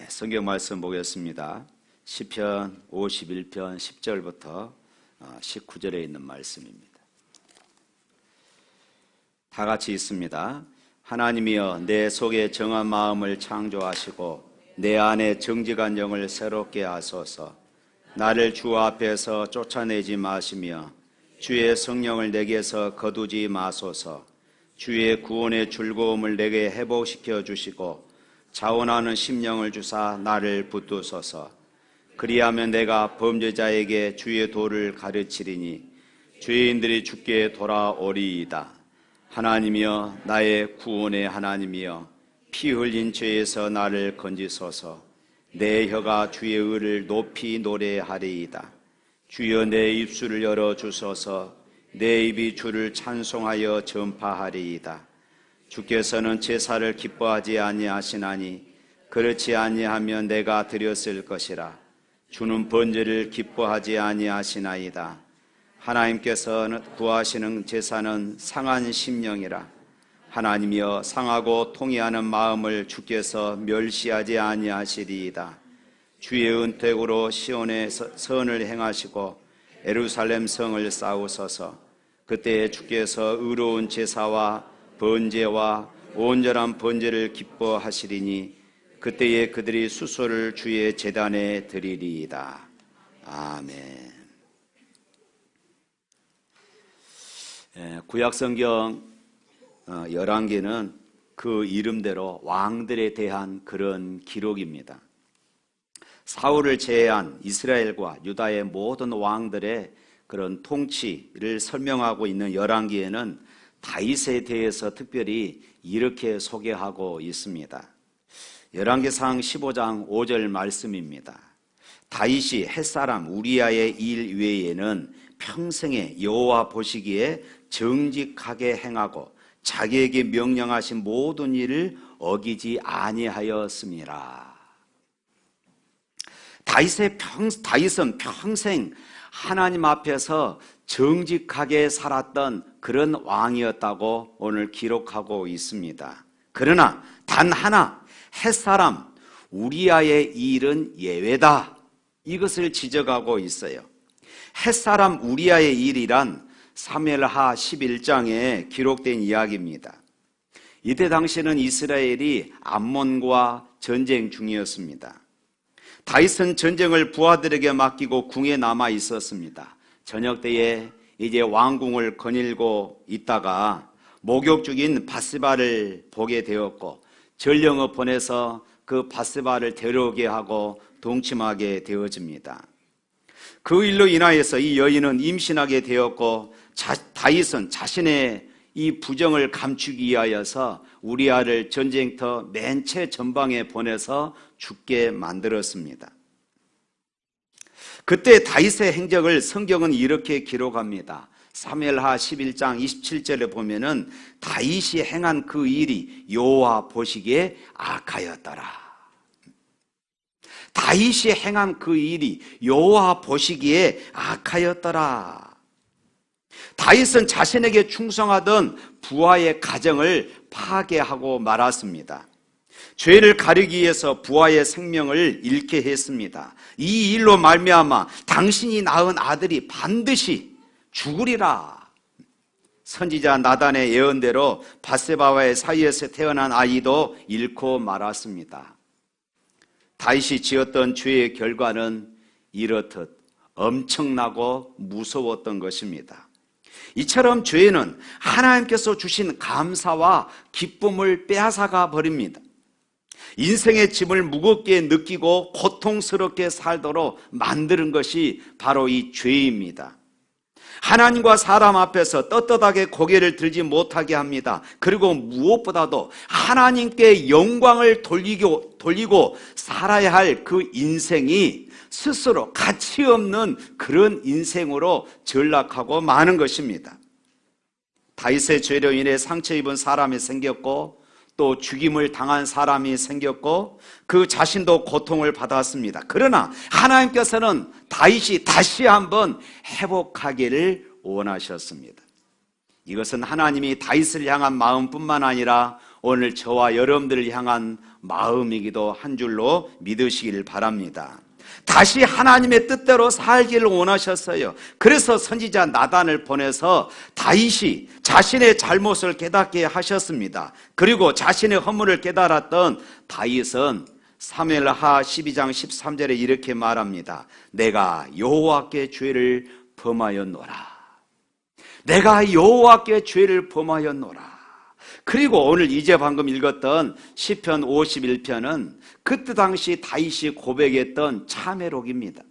성경 말씀 보겠습니다. 시편 51편 10절부터 19절에 있는 말씀입니다. 다 같이 있습니다. 하나님이여, 내 속에 정한 마음을 창조하시고 내 안에 정직한 영을 새롭게 하소서. 나를 주 앞에서 쫓아내지 마시며 주의 성령을 내게서 거두지 마소서. 주의 구원의 즐거움을 내게 회복시켜 주시고 자원하는 심령을 주사 나를 붙드소서. 그리하면 내가 범죄자에게 주의 도를 가르치리니 죄인들이 주께 돌아오리이다. 하나님이여, 나의 구원의 하나님이여, 피 흘린 죄에서 나를 건지소서. 내 혀가 주의 의를 높이 노래하리이다. 주여, 내 입술을 열어주소서. 내 입이 주를 찬송하여 전파하리이다. 주께서는 제사를 기뻐하지 아니하시나니 그렇지 아니하면 내가 드렸을 것이라. 주는 번제를 기뻐하지 아니하시나이다. 하나님께서 구하시는 제사는 상한 심령이라. 하나님이여, 상하고 통회하는 마음을 주께서 멸시하지 아니하시리이다. 주의 은택으로 시온에 선을 행하시고 예루살렘 성을 쌓으소서. 그때 주께서 의로운 제사와 번제와 온전한 번제를 기뻐하시리니 그때에 그들이 수소를 주의 제단에 드리리이다. 아멘. 구약성경 열왕기는 그 이름대로 왕들에 대한 그런 기록입니다. 사울을 제외한 이스라엘과 유다의 모든 왕들의 그런 통치를 설명하고 있는 열왕기에는 다윗에 대해서 특별히 이렇게 소개하고 있습니다. 열왕기상 15장 5절 말씀입니다. 다윗이 햇사람 우리아의 일 외에는 평생에 여호와 보시기에 정직하게 행하고 자기에게 명령하신 모든 일을 어기지 아니하였습니다. 다윗은 평생 하나님 앞에서 정직하게 살았던 그런 왕이었다고 오늘 기록하고 있습니다. 그러나 단 하나, 햇사람 우리아의 일은 예외다, 이것을 지적하고 있어요. 햇사람 우리아의 일이란 사무엘하 11장에 기록된 이야기입니다. 이때 당시는 이스라엘이 암몬과 전쟁 중이었습니다. 다윗은 전쟁을 부하들에게 맡기고 궁에 남아 있었습니다. 저녁 때에 이제 왕궁을 거닐고 있다가 목욕 중인 밧세바를 보게 되었고 전령을 보내서 그 밧세바를 데려오게 하고 동침하게 되어집니다. 그 일로 인하여서 이 여인은 임신하게 되었고 다윗은 자신의 이 부정을 감추기 위하여서 우리아를 전쟁터 맨 최전방에 보내서 죽게 만들었습니다. 그때 다윗의 행적을 성경은 이렇게 기록합니다. 사무엘하 11장 27절에 보면은 다윗이 행한 그 일이 여호와 보시기에 악하였더라. 다윗이 행한 그 일이 여호와 보시기에 악하였더라. 다윗은 자신에게 충성하던 부하의 가정을 파괴하고 말았습니다. 죄를 가리기 위해서 부하의 생명을 잃게 했습니다. 이 일로 말미암아 당신이 낳은 아들이 반드시 죽으리라. 선지자 나단의 예언대로 밧세바와의 사이에서 태어난 아이도 잃고 말았습니다. 다윗이 지었던 죄의 결과는 이렇듯 엄청나고 무서웠던 것입니다. 이처럼 죄는 하나님께서 주신 감사와 기쁨을 빼앗아가 버립니다. 인생의 짐을 무겁게 느끼고 고통스럽게 살도록 만드는 것이 바로 이 죄입니다. 하나님과 사람 앞에서 떳떳하게 고개를 들지 못하게 합니다. 그리고 무엇보다도 하나님께 영광을 돌리고 살아야 할 그 인생이 스스로 가치 없는 그런 인생으로 전락하고 마는 것입니다. 다윗의 죄로 인해 상처 입은 사람이 생겼고 또 죽임을 당한 사람이 생겼고 그 자신도 고통을 받았습니다. 그러나 하나님께서는 다윗이 다시 한번 회복하기를 원하셨습니다. 이것은 하나님이 다윗을 향한 마음뿐만 아니라 오늘 저와 여러분들을 향한 마음이기도 한 줄로 믿으시길 바랍니다. 다시 하나님의 뜻대로 살기를 원하셨어요. 그래서 선지자 나단을 보내서 다윗이 자신의 잘못을 깨닫게 하셨습니다. 그리고 자신의 허물을 깨달았던 다윗은 사무엘하 12장 13절에 이렇게 말합니다. 내가 여호와께 죄를 범하였노라. 내가 여호와께 죄를 범하였노라. 그리고 오늘 이제 방금 읽었던 시편 51편은 그때 당시 다윗이 고백했던 참회록입니다.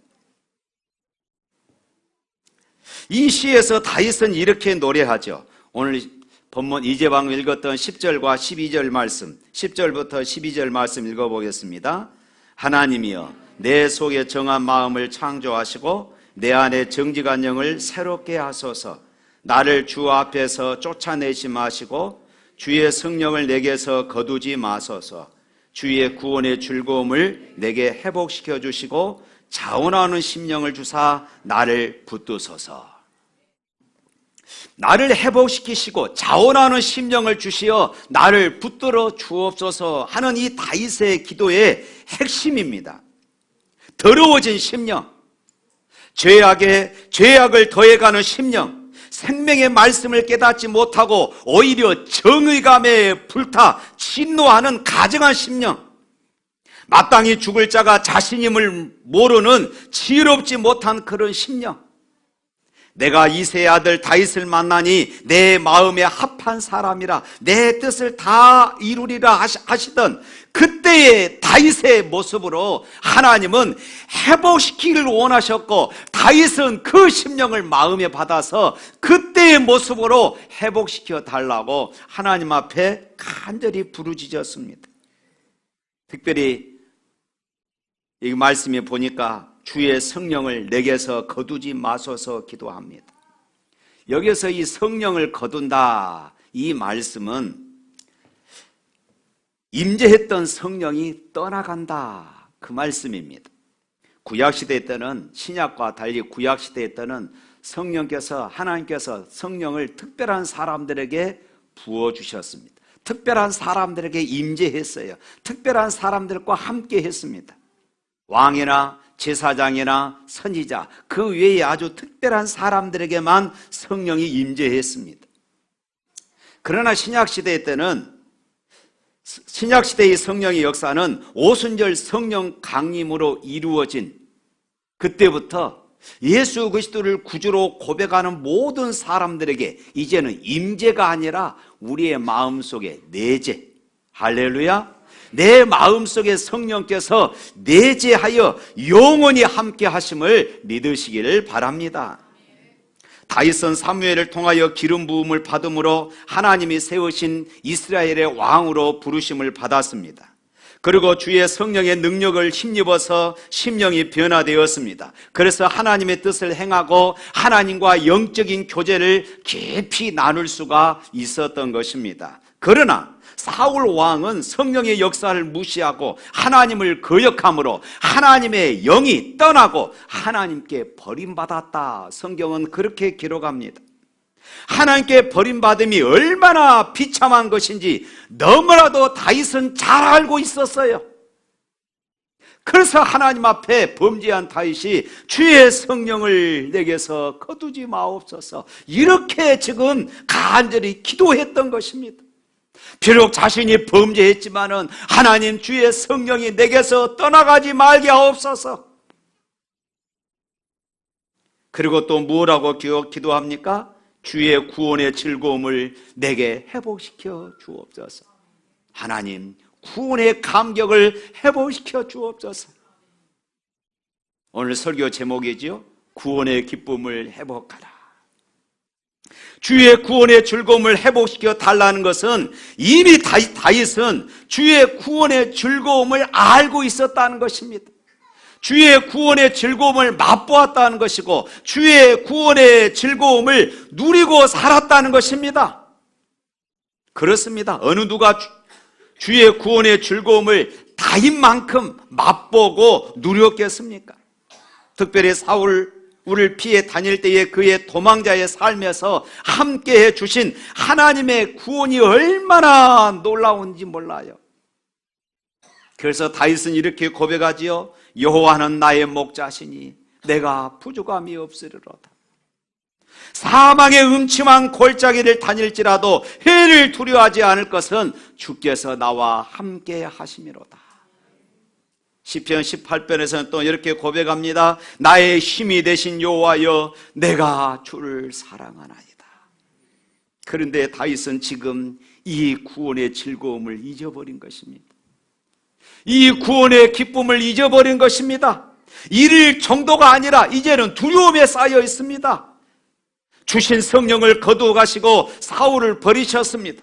이 시에서 다윗은 이렇게 노래하죠. 오늘 본문 이제 방금 읽었던 10절과 12절 말씀, 10절부터 12절 말씀 읽어보겠습니다. 하나님이여 내 속에 정한 마음을 창조하시고 내 안에 정직한 영을 새롭게 하소서. 나를 주 앞에서 쫓아내지 마시고 주의 성령을 내게서 거두지 마소서. 주의 구원의 즐거움을 내게 회복시켜 주시고 자원하는 심령을 주사 나를 붙드소서. 나를 회복시키시고 자원하는 심령을 주시어 나를 붙들어 주옵소서 하는 이 다윗의 기도의 핵심입니다. 더러워진 심령, 죄악을 더해가는 심령, 생명의 말씀을 깨닫지 못하고 오히려 정의감에 불타 진노하는 가증한 심령, 마땅히 죽을 자가 자신임을 모르는 지혜롭지 못한 그런 심령, 내가 이새의 아들 다윗을 만나니 내 마음에 합한 사람이라 내 뜻을 다 이루리라 하시던 그때의 다윗의 모습으로 하나님은 회복시키기를 원하셨고, 다윗은 그 심령을 마음에 받아서 그때의 모습으로 회복시켜 달라고 하나님 앞에 간절히 부르짖었습니다. 특별히 이 말씀에 보니까 주의 성령을 내게서 거두지 마소서 기도합니다. 여기서 이 성령을 거둔다, 이 말씀은 임재했던 성령이 떠나간다, 그 말씀입니다. 구약시대 때는, 신약과 달리 구약시대 때는 하나님께서 성령을 특별한 사람들에게 부어주셨습니다. 특별한 사람들에게 임재했어요. 특별한 사람들과 함께 했습니다. 왕이나 제사장이나 선지자, 그 외에 아주 특별한 사람들에게만 성령이 임재했습니다. 그러나 신약시대 때는, 신약시대의 성령의 역사는 오순절 성령 강림으로 이루어진 그때부터 예수 그리스도를 구주로 고백하는 모든 사람들에게 이제는 임재가 아니라 우리의 마음속에 내재, 할렐루야, 내 마음속에 성령께서 내재하여 영원히 함께 하심을 믿으시기를 바랍니다. 다윗은 사무엘을 통하여 기름 부음을 받음으로 하나님이 세우신 이스라엘의 왕으로 부르심을 받았습니다. 그리고 주의 성령의 능력을 힘입어서 심령이 변화되었습니다. 그래서 하나님의 뜻을 행하고 하나님과 영적인 교제를 깊이 나눌 수가 있었던 것입니다. 그러나 사울 왕은 성령의 역사를 무시하고 하나님을 거역함으로 하나님의 영이 떠나고 하나님께 버림받았다. 성경은 그렇게 기록합니다. 하나님께 버림받음이 얼마나 비참한 것인지 너무나도 다윗은 잘 알고 있었어요. 그래서 하나님 앞에 범죄한 다윗이 주의 성령을 내게서 거두지 마옵소서, 이렇게 지금 간절히 기도했던 것입니다. 비록 자신이 범죄했지만은 하나님, 주의 성령이 내게서 떠나가지 말게 하옵소서. 그리고 또 뭐라고 기도합니까? 주의 구원의 즐거움을 내게 회복시켜 주옵소서. 하나님, 구원의 감격을 회복시켜 주옵소서. 오늘 설교 제목이지요, 구원의 기쁨을 회복하라. 주의 구원의 즐거움을 회복시켜 달라는 것은 이미 다윗은 주의 구원의 즐거움을 알고 있었다는 것입니다. 주의 구원의 즐거움을 맛보았다는 것이고 주의 구원의 즐거움을 누리고 살았다는 것입니다. 그렇습니다. 어느 누가 주의 구원의 즐거움을 다윗만큼 맛보고 누렸겠습니까? 특별히 사울 우리를 피해 다닐 때에 그의 도망자의 삶에서 함께해 주신 하나님의 구원이 얼마나 놀라운지 몰라요. 그래서 다윗은 이렇게 고백하지요. 여호와는 나의 목자시니 내가 부족함이 없으리로다. 사망의 음침한 골짜기를 다닐지라도 해를 두려워하지 않을 것은 주께서 나와 함께 하심이로다. 시편 18편에서는 또 이렇게 고백합니다. 나의 힘이 되신 여호와여 내가 주를 사랑하나이다. 그런데 다윗은 지금 이 구원의 즐거움을 잊어버린 것입니다. 이 구원의 기쁨을 잊어버린 것입니다. 잃을 정도가 아니라 이제는 두려움에 쌓여 있습니다. 주신 성령을 거두어 가시고 사울을 버리셨습니다.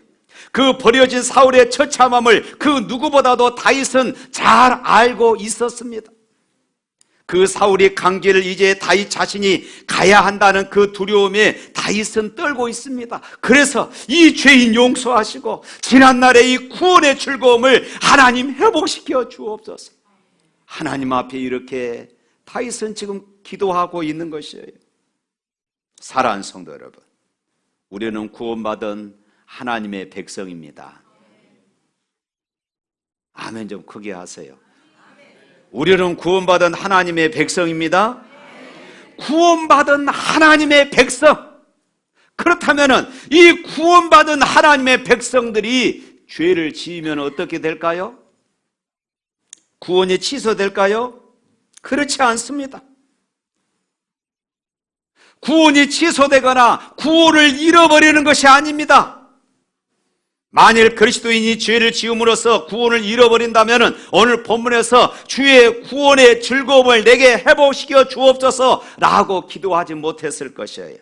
그 버려진 사울의 처참함을 그 누구보다도 다윗은 잘 알고 있었습니다. 그 사울이 간 길을 이제 다윗 자신이 가야 한다는 그 두려움에 다윗은 떨고 있습니다. 그래서 이 죄인 용서하시고 지난날의 이 구원의 즐거움을 하나님 회복시켜 주옵소서. 하나님 앞에 이렇게 다윗은 지금 기도하고 있는 것이에요. 사랑하는 성도 여러분, 우리는 구원받은 하나님의 백성입니다. 아멘 좀 크게 하세요. 우리는 구원받은 하나님의 백성입니다. 구원받은 하나님의 백성. 그렇다면 이 구원받은 하나님의 백성들이 죄를 지으면 어떻게 될까요? 구원이 취소될까요? 그렇지 않습니다. 구원이 취소되거나 구원을 잃어버리는 것이 아닙니다. 만일 그리스도인이 죄를 지음으로써 구원을 잃어버린다면 오늘 본문에서 주의 구원의 즐거움을 내게 회복시켜 주옵소서 라고 기도하지 못했을 것이에요.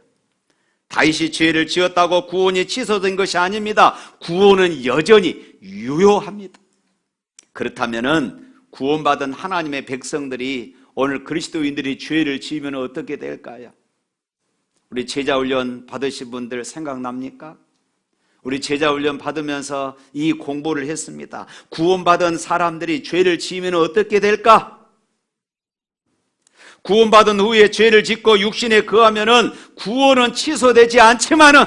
다윗이 죄를 지었다고 구원이 취소된 것이 아닙니다. 구원은 여전히 유효합니다. 그렇다면 구원받은 하나님의 백성들이 오늘 그리스도인들이 죄를 지으면 어떻게 될까요? 우리 제자훈련 받으신 분들 생각납니까? 우리 제자훈련 받으면서 이 공부를 했습니다. 구원받은 사람들이 죄를 지으면 어떻게 될까? 구원받은 후에 죄를 짓고 육신에 거하면은 구원은 취소되지 않지만은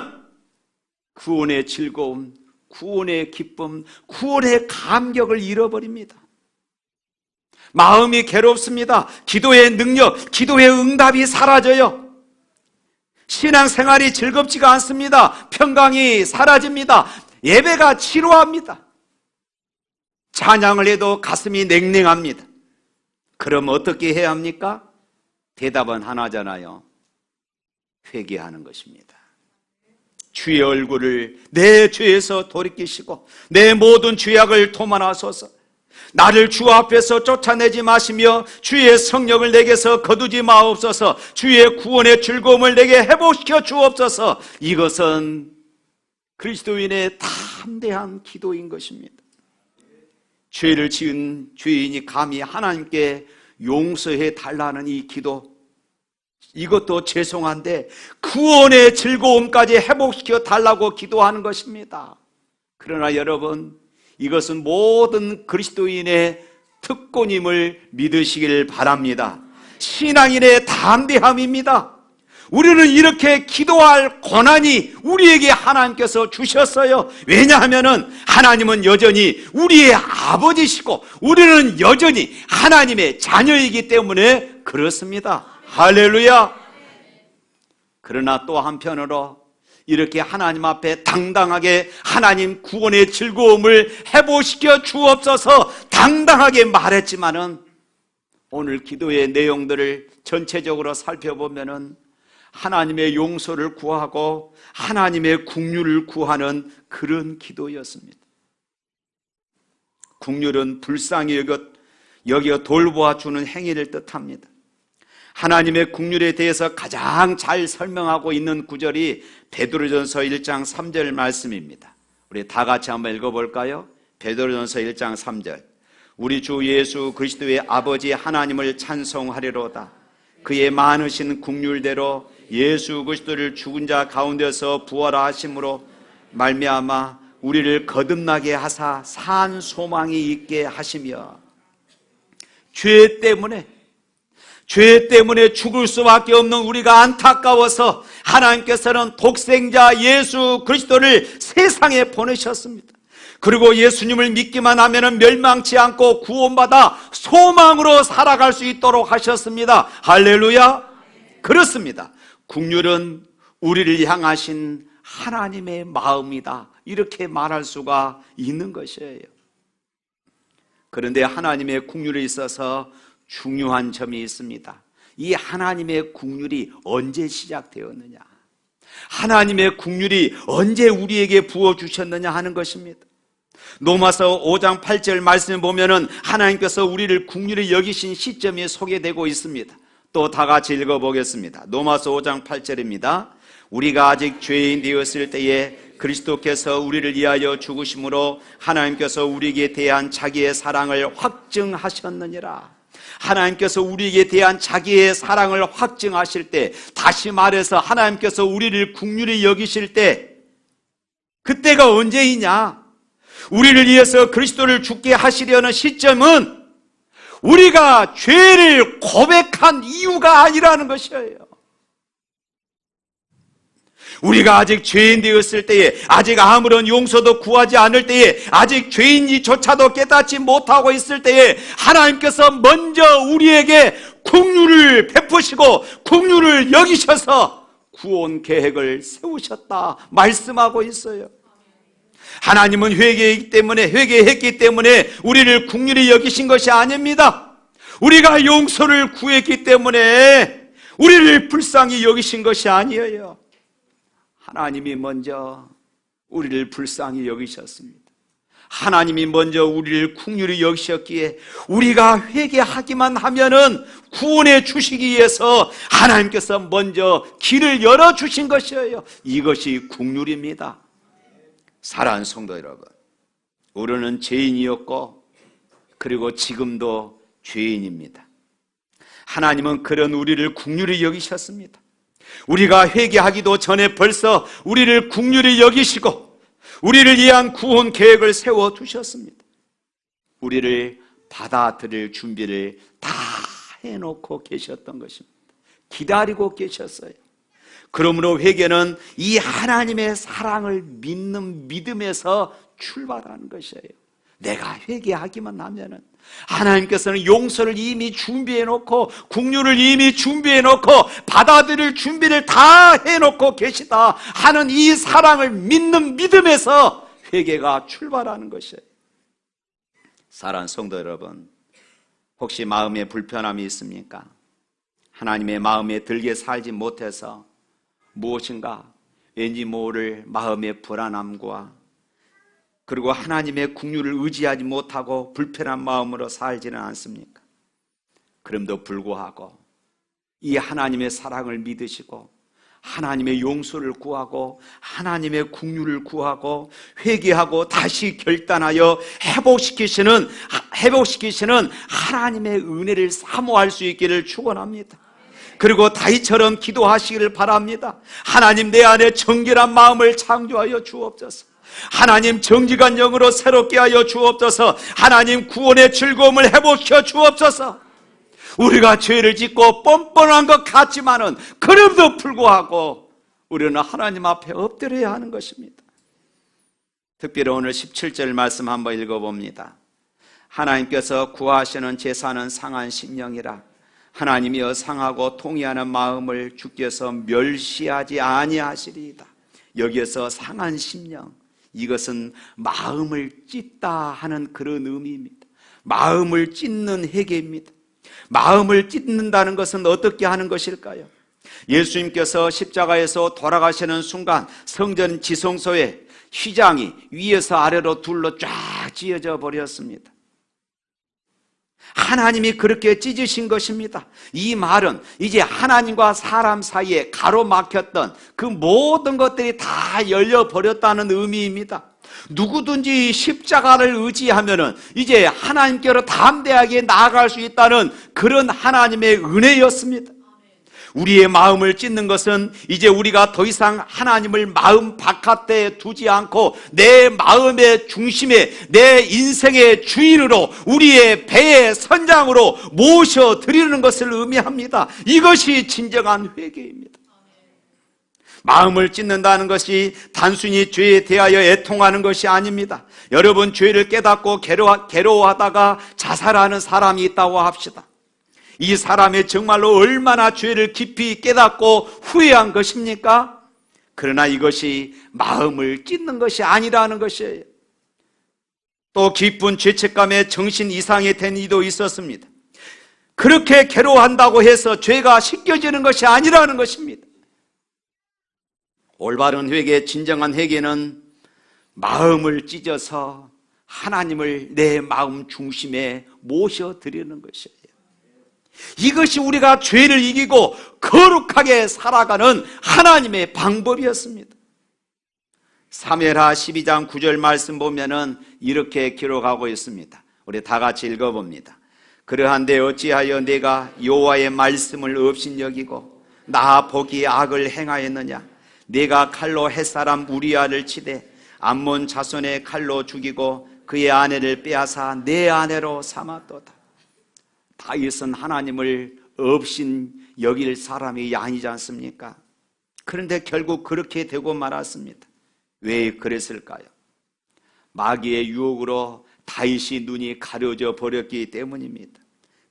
구원의 즐거움, 구원의 기쁨, 구원의 감격을 잃어버립니다. 마음이 괴롭습니다. 기도의 능력, 기도의 응답이 사라져요. 신앙생활이 즐겁지가 않습니다. 평강이 사라집니다. 예배가 지루합니다. 찬양을 해도 가슴이 냉랭합니다. 그럼 어떻게 해야 합니까? 대답은 하나잖아요. 회개하는 것입니다. 주의 얼굴을 내 죄에서 돌이키시고 내 모든 죄악을 도만하소서. 나를 주 앞에서 쫓아내지 마시며 주의 성령을 내게서 거두지 마옵소서. 주의 구원의 즐거움을 내게 회복시켜 주옵소서. 이것은 그리스도인의 담대한 기도인 것입니다. 죄를 지은 죄인이 감히 하나님께 용서해 달라는 이 기도, 이것도 죄송한데 구원의 즐거움까지 회복시켜 달라고 기도하는 것입니다. 그러나 여러분, 이것은 모든 그리스도인의 특권임을 믿으시길 바랍니다. 신앙인의 담대함입니다. 우리는 이렇게 기도할 권한이 우리에게 하나님께서 주셨어요. 왜냐하면 하나님은 여전히 우리의 아버지시고 우리는 여전히 하나님의 자녀이기 때문에 그렇습니다. 할렐루야. 그러나 또 한편으로 이렇게 하나님 앞에 당당하게 하나님 구원의 즐거움을 회복시켜 주옵소서 당당하게 말했지만은 오늘 기도의 내용들을 전체적으로 살펴보면은 하나님의 용서를 구하고 하나님의 긍휼을 구하는 그런 기도였습니다. 긍휼은 불쌍히 여겨 돌보아 주는 행위를 뜻합니다. 하나님의 긍휼에 대해서 가장 잘 설명하고 있는 구절이 베드로전서 1장 3절 말씀입니다. 우리 다 같이 한번 읽어볼까요? 베드로전서 1장 3절. 우리 주 예수 그리스도의 아버지 하나님을 찬송하리로다. 그의 많으신 긍휼대로 예수 그리스도를 죽은 자 가운데서 부활하심으로 말미암아 우리를 거듭나게 하사 산 소망이 있게 하시며 죄 때문에 죄 때문에 죽을 수밖에 없는 우리가 안타까워서 하나님께서는 독생자 예수 그리스도를 세상에 보내셨습니다. 그리고 예수님을 믿기만 하면 멸망치 않고 구원받아 소망으로 살아갈 수 있도록 하셨습니다. 할렐루야. 그렇습니다. 국률은 우리를 향하신 하나님의 마음이다, 이렇게 말할 수가 있는 것이에요. 그런데 하나님의 국률에 있어서 중요한 점이 있습니다. 이 하나님의 국률이 언제 시작되었느냐, 하나님의 국률이 언제 우리에게 부어주셨느냐 하는 것입니다. 로마서 5장 8절 말씀을 보면은 하나님께서 우리를 국률이 여기신 시점이 소개되고 있습니다. 또 다 같이 읽어보겠습니다. 로마서 5장 8절입니다. 우리가 아직 죄인 되었을 때에 그리스도께서 우리를 위하여 죽으심으로 하나님께서 우리에게 대한 자기의 사랑을 확증하셨느니라. 하나님께서 우리에게 대한 자기의 사랑을 확증하실 때, 다시 말해서 하나님께서 우리를 긍휼히 여기실 때, 그때가 언제이냐? 우리를 위해서 그리스도를 죽게 하시려는 시점은 우리가 죄를 고백한 이유가 아니라는 것이에요. 우리가 아직 죄인 되었을 때에, 아직 아무런 용서도 구하지 않을 때에, 아직 죄인이조차도 깨닫지 못하고 있을 때에 하나님께서 먼저 우리에게 긍휼을 베푸시고 긍휼을 여기셔서 구원 계획을 세우셨다 말씀하고 있어요. 하나님은 회개했기 때문에 우리를 긍휼히 여기신 것이 아닙니다. 우리가 용서를 구했기 때문에 우리를 불쌍히 여기신 것이 아니에요. 하나님이 먼저 우리를 불쌍히 여기셨습니다. 하나님이 먼저 우리를 긍휼히 여기셨기에 우리가 회개하기만 하면은 구원해 주시기 위해서 하나님께서 먼저 길을 열어주신 것이에요. 이것이 긍휼입니다. 사랑하는 성도 여러분, 우리는 죄인이었고 그리고 지금도 죄인입니다. 하나님은 그런 우리를 긍휼히 여기셨습니다. 우리가 회개하기도 전에 벌써 우리를 긍휼히 여기시고 우리를 위한 구원 계획을 세워두셨습니다. 우리를 받아들일 준비를 다 해놓고 계셨던 것입니다. 기다리고 계셨어요. 그러므로 회개는 이 하나님의 사랑을 믿는 믿음에서 출발하는 것이에요. 내가 회개하기만 하면은 하나님께서는 용서를 이미 준비해놓고 긍휼을 이미 준비해놓고 받아들일 준비를 다 해놓고 계시다 하는 이 사랑을 믿는 믿음에서 회개가 출발하는 것이에요. 사랑하는 성도 여러분, 혹시 마음에 불편함이 있습니까? 하나님의 마음에 들게 살지 못해서 무엇인가 왠지 모를 마음의 불안함과 그리고 하나님의 긍휼을 의지하지 못하고 불편한 마음으로 살지는 않습니까? 그럼에도 불구하고 이 하나님의 사랑을 믿으시고 하나님의 용서를 구하고 하나님의 긍휼을 구하고 회개하고 다시 결단하여 회복시키시는 하나님의 은혜를 사모할 수 있기를 축원합니다. 그리고 다윗처럼 기도하시기를 바랍니다. 하나님, 내 안에 정결한 마음을 창조하여 주옵소서. 하나님, 정직한 영으로 새롭게 하여 주옵소서. 하나님, 구원의 즐거움을 회복시켜 주옵소서. 우리가 죄를 짓고 뻔뻔한 것 같지만은 그럼에도 불구하고 우리는 하나님 앞에 엎드려야 하는 것입니다. 특별히 오늘 17절 말씀 한번 읽어봅니다. 하나님께서 구하시는 제사는 상한 심령이라. 하나님이여 상하고 통회하는 마음을 주께서 멸시하지 아니하시리이다. 여기에서 상한 심령, 이것은 마음을 찢다 하는 그런 의미입니다. 마음을 찢는 회개입니다. 마음을 찢는다는 것은 어떻게 하는 것일까요? 예수님께서 십자가에서 돌아가시는 순간 성전 지성소에 휘장이 위에서 아래로 둘러 쫙 찢어져 버렸습니다. 하나님이 그렇게 찢으신 것입니다. 이 말은 이제 하나님과 사람 사이에 가로막혔던 그 모든 것들이 다 열려버렸다는 의미입니다. 누구든지 십자가를 의지하면은 이제 하나님께로 담대하게 나아갈 수 있다는 그런 하나님의 은혜였습니다. 우리의 마음을 찢는 것은 이제 우리가 더 이상 하나님을 마음 바깥에 두지 않고 내 마음의 중심에 내 인생의 주인으로 우리의 배의 선장으로 모셔드리는 것을 의미합니다. 이것이 진정한 회개입니다. 마음을 찢는다는 것이 단순히 죄에 대하여 애통하는 것이 아닙니다. 여러분, 죄를 깨닫고 괴로워하다가 자살하는 사람이 있다고 합시다. 이 사람이 정말로 얼마나 죄를 깊이 깨닫고 후회한 것입니까? 그러나 이것이 마음을 찢는 것이 아니라는 것이에요. 또 깊은 죄책감에 정신 이상이 된 이도 있었습니다. 그렇게 괴로워한다고 해서 죄가 씻겨지는 것이 아니라는 것입니다. 올바른 회개, 진정한 회개는 마음을 찢어서 하나님을 내 마음 중심에 모셔드리는 것이에요. 이것이 우리가 죄를 이기고 거룩하게 살아가는 하나님의 방법이었습니다. 사무엘하 12장 9절 말씀 보면은 이렇게 기록하고 있습니다. 우리 다 같이 읽어봅니다. 그러한데 어찌하여 내가 여호와의 말씀을 업신여기고 나 보기에 악을 행하였느냐? 내가 칼로 햇사람 우리아를 치되 암몬 자손의 칼로 죽이고 그의 아내를 빼앗아 내 아내로 삼았도다. 다윗은 하나님을 업신 여길 사람이 아니지 않습니까? 그런데 결국 그렇게 되고 말았습니다. 왜 그랬을까요? 마귀의 유혹으로 다윗이 눈이 가려져 버렸기 때문입니다.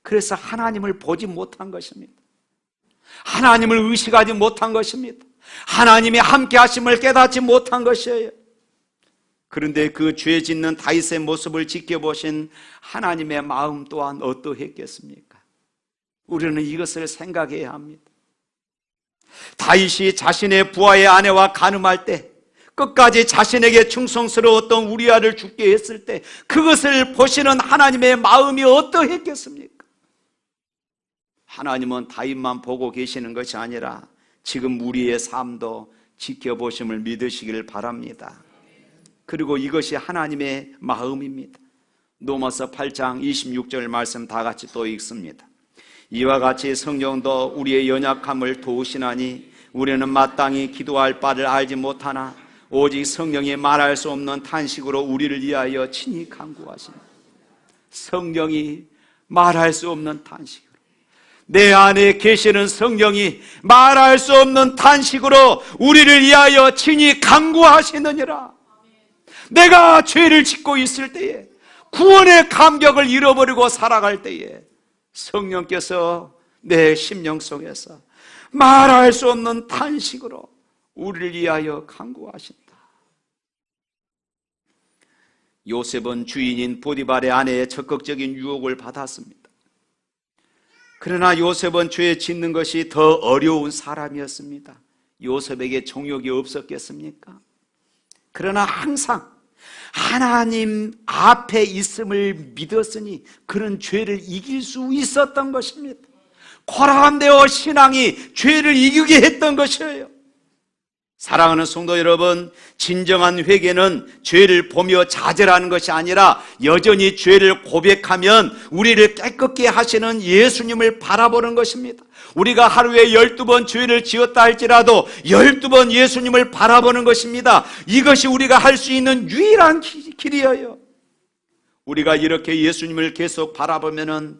그래서 하나님을 보지 못한 것입니다. 하나님을 의식하지 못한 것입니다. 하나님의 함께 하심을 깨닫지 못한 것이에요. 그런데 그 죄 짓는 다윗의 모습을 지켜보신 하나님의 마음 또한 어떠했겠습니까? 우리는 이것을 생각해야 합니다. 다윗이 자신의 부하의 아내와 간음할 때, 끝까지 자신에게 충성스러웠던 우리아를 죽게 했을 때 그것을 보시는 하나님의 마음이 어떠했겠습니까? 하나님은 다윗만 보고 계시는 것이 아니라 지금 우리의 삶도 지켜보심을 믿으시길 바랍니다. 그리고 이것이 하나님의 마음입니다. 로마서 8장 26절 말씀 다 같이 또 읽습니다. 이와 같이 성령도 우리의 연약함을 도우시나니 우리는 마땅히 기도할 바를 알지 못하나 오직 성령이 말할 수 없는 탄식으로 우리를 위하여 친히 간구하시니. 성령이 말할 수 없는 탄식으로, 내 안에 계시는 성령이 말할 수 없는 탄식으로 우리를 위하여 친히 간구하시느니라. 내가 죄를 짓고 있을 때에, 구원의 감격을 잃어버리고 살아갈 때에 성령께서 내 심령 속에서 말할 수 없는 탄식으로 우리를 위하여 간구하신다. 요셉은 주인인 보디발의 아내의 적극적인 유혹을 받았습니다. 그러나 요셉은 죄 짓는 것이 더 어려운 사람이었습니다. 요셉에게 정욕이 없었겠습니까? 그러나 항상 하나님 앞에 있음을 믿었으니 그런 죄를 이길 수 있었던 것입니다. 코라함되어 신앙이 죄를 이기게 했던 것이에요. 사랑하는 성도 여러분, 진정한 회개는 죄를 보며 좌절하는 것이 아니라 여전히 죄를 고백하면 우리를 깨끗게 하시는 예수님을 바라보는 것입니다. 우리가 하루에 12번 죄를 지었다 할지라도 12번 예수님을 바라보는 것입니다. 이것이 우리가 할 수 있는 유일한 길이에요. 우리가 이렇게 예수님을 계속 바라보면은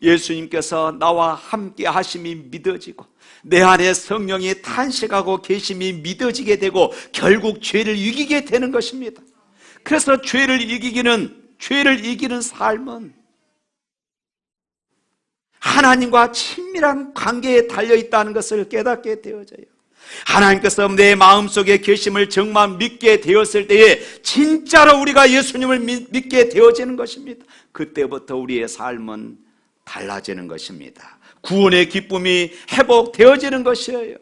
예수님께서 나와 함께 하심이 믿어지고 내 안에 성령이 탄식하고 계심이 믿어지게 되고 결국 죄를 이기게 되는 것입니다. 그래서 죄를 이기는 삶은 하나님과 친밀한 관계에 달려있다는 것을 깨닫게 되어져요. 하나님께서 내 마음속에 계심을 정말 믿게 되었을 때에 진짜로 우리가 예수님을 믿게 되어지는 것입니다. 그때부터 우리의 삶은 달라지는 것입니다. 구원의 기쁨이 회복되어지는 것이에요.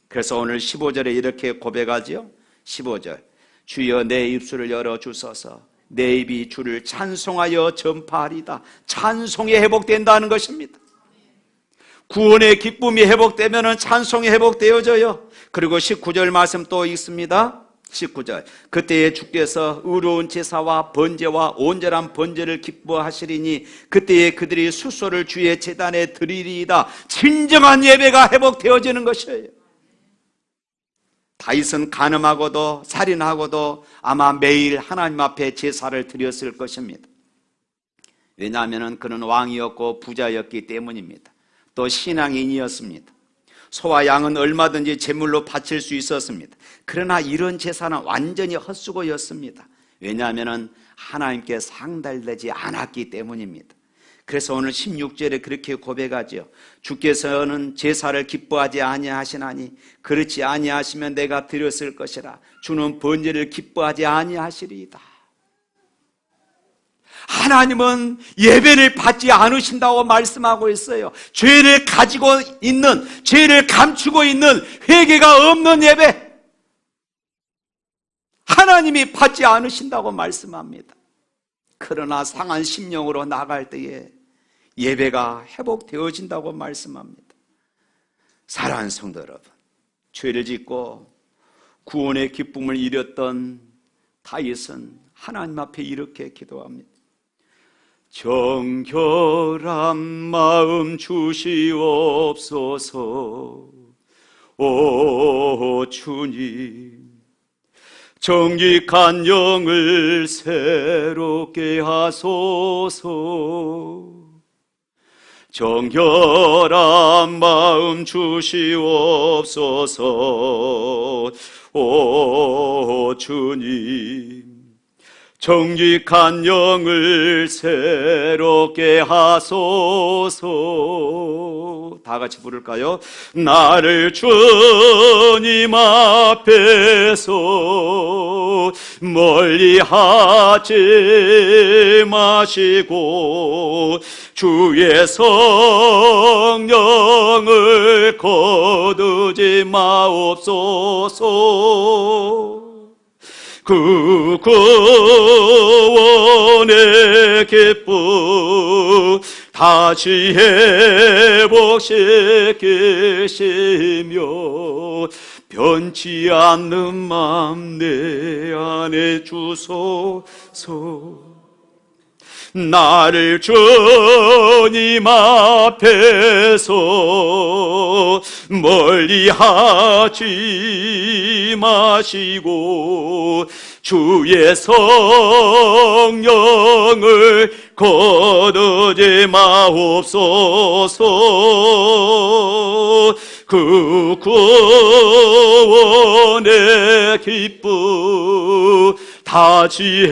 그래서 오늘 15절에 이렇게 고백하죠. 15절, 주여 내 입술을 열어주소서. 내 입이 주를 찬송하여 전파하리다. 찬송이 회복된다는 것입니다. 구원의 기쁨이 회복되면 찬송이 회복되어져요. 그리고 19절 말씀 또 읽습니다. 19절 그때에 주께서 의로운 제사와 번제와 온전한 번제를 기뻐하시리니 그때에 그들이 수소를 주의 제단에 드리리이다. 진정한 예배가 회복되어지는 것이에요. 다윗은 간음하고도 살인하고도 아마 매일 하나님 앞에 제사를 드렸을 것입니다. 왜냐하면 그는 왕이었고 부자였기 때문입니다. 또 신앙인이었습니다. 소와 양은 얼마든지 제물로 바칠 수 있었습니다. 그러나 이런 제사는 완전히 헛수고였습니다. 왜냐하면 하나님께 상달되지 않았기 때문입니다. 그래서 오늘 16절에 그렇게 고백하죠. 주께서는 제사를 기뻐하지 아니하시나니 그렇지 아니하시면 내가 드렸을 것이라. 주는 번제를 기뻐하지 아니하시리이다. 하나님은 예배를 받지 않으신다고 말씀하고 있어요. 죄를 가지고 있는, 죄를 감추고 있는 회개가 없는 예배, 하나님이 받지 않으신다고 말씀합니다. 그러나 상한 심령으로 나갈 때에 예배가 회복되어진다고 말씀합니다. 사랑하는 성도 여러분, 죄를 짓고 구원의 기쁨을 잃었던 다윗은 하나님 앞에 이렇게 기도합니다. 정결한 마음 주시옵소서. 오 주님, 정직한 영을 새롭게 하소서. 정결한 마음 주시옵소서. 오 주님, 정직한 영을 새롭게 하소서. 다 같이 부를까요? 나를 주님 앞에서 멀리 하지 마시고 주의 성령을 거두지 마옵소서. 그 구원의 기쁨 다시 회복시키시며 변치 않는 맘 내 안에 주소서. 나를 주님 앞에서 멀리 하지 마시고 주의 성령을 거두지 마옵소서. 그 구원의 기쁨 다시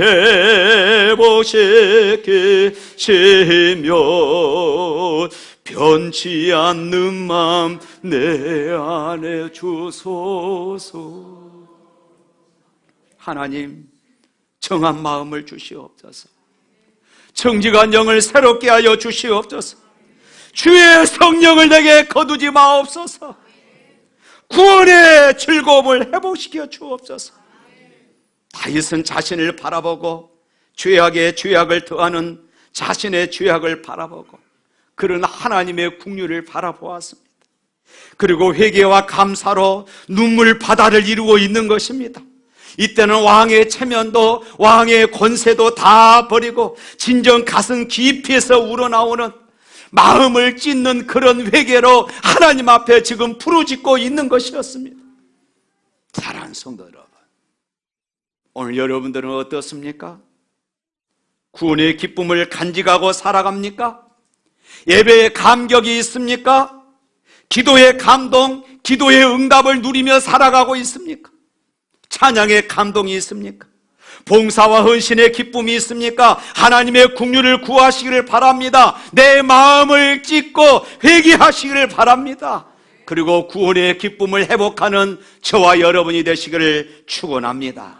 회복시키시며 변치 않는 맘 내 안에 주소서. 하나님, 정한 마음을 주시옵소서. 정직한 영을 새롭게 하여 주시옵소서. 주의 성령을 내게 거두지 마옵소서. 구원의 즐거움을 회복시켜 주옵소서. 다윗은 자신을 바라보고 죄악에 죄악을 더하는 자신의 죄악을 바라보고 그런 하나님의 긍휼을 바라보았습니다. 그리고 회개와 감사로 눈물 바다를 이루고 있는 것입니다. 이때는 왕의 체면도 왕의 권세도 다 버리고 진정 가슴 깊이에서 우러나오는 마음을 찢는 그런 회개로 하나님 앞에 지금 부르짖고 있는 것이었습니다. 사랑하는 성도 여러분, 오늘 여러분들은 어떻습니까? 구원의 기쁨을 간직하고 살아갑니까? 예배의 감격이 있습니까? 기도의 감동, 기도의 응답을 누리며 살아가고 있습니까? 찬양의 감동이 있습니까? 봉사와 헌신의 기쁨이 있습니까? 하나님의 긍휼을 구하시기를 바랍니다. 내 마음을 찢고 회개하시기를 바랍니다. 그리고 구원의 기쁨을 회복하는 저와 여러분이 되시기를 축원합니다.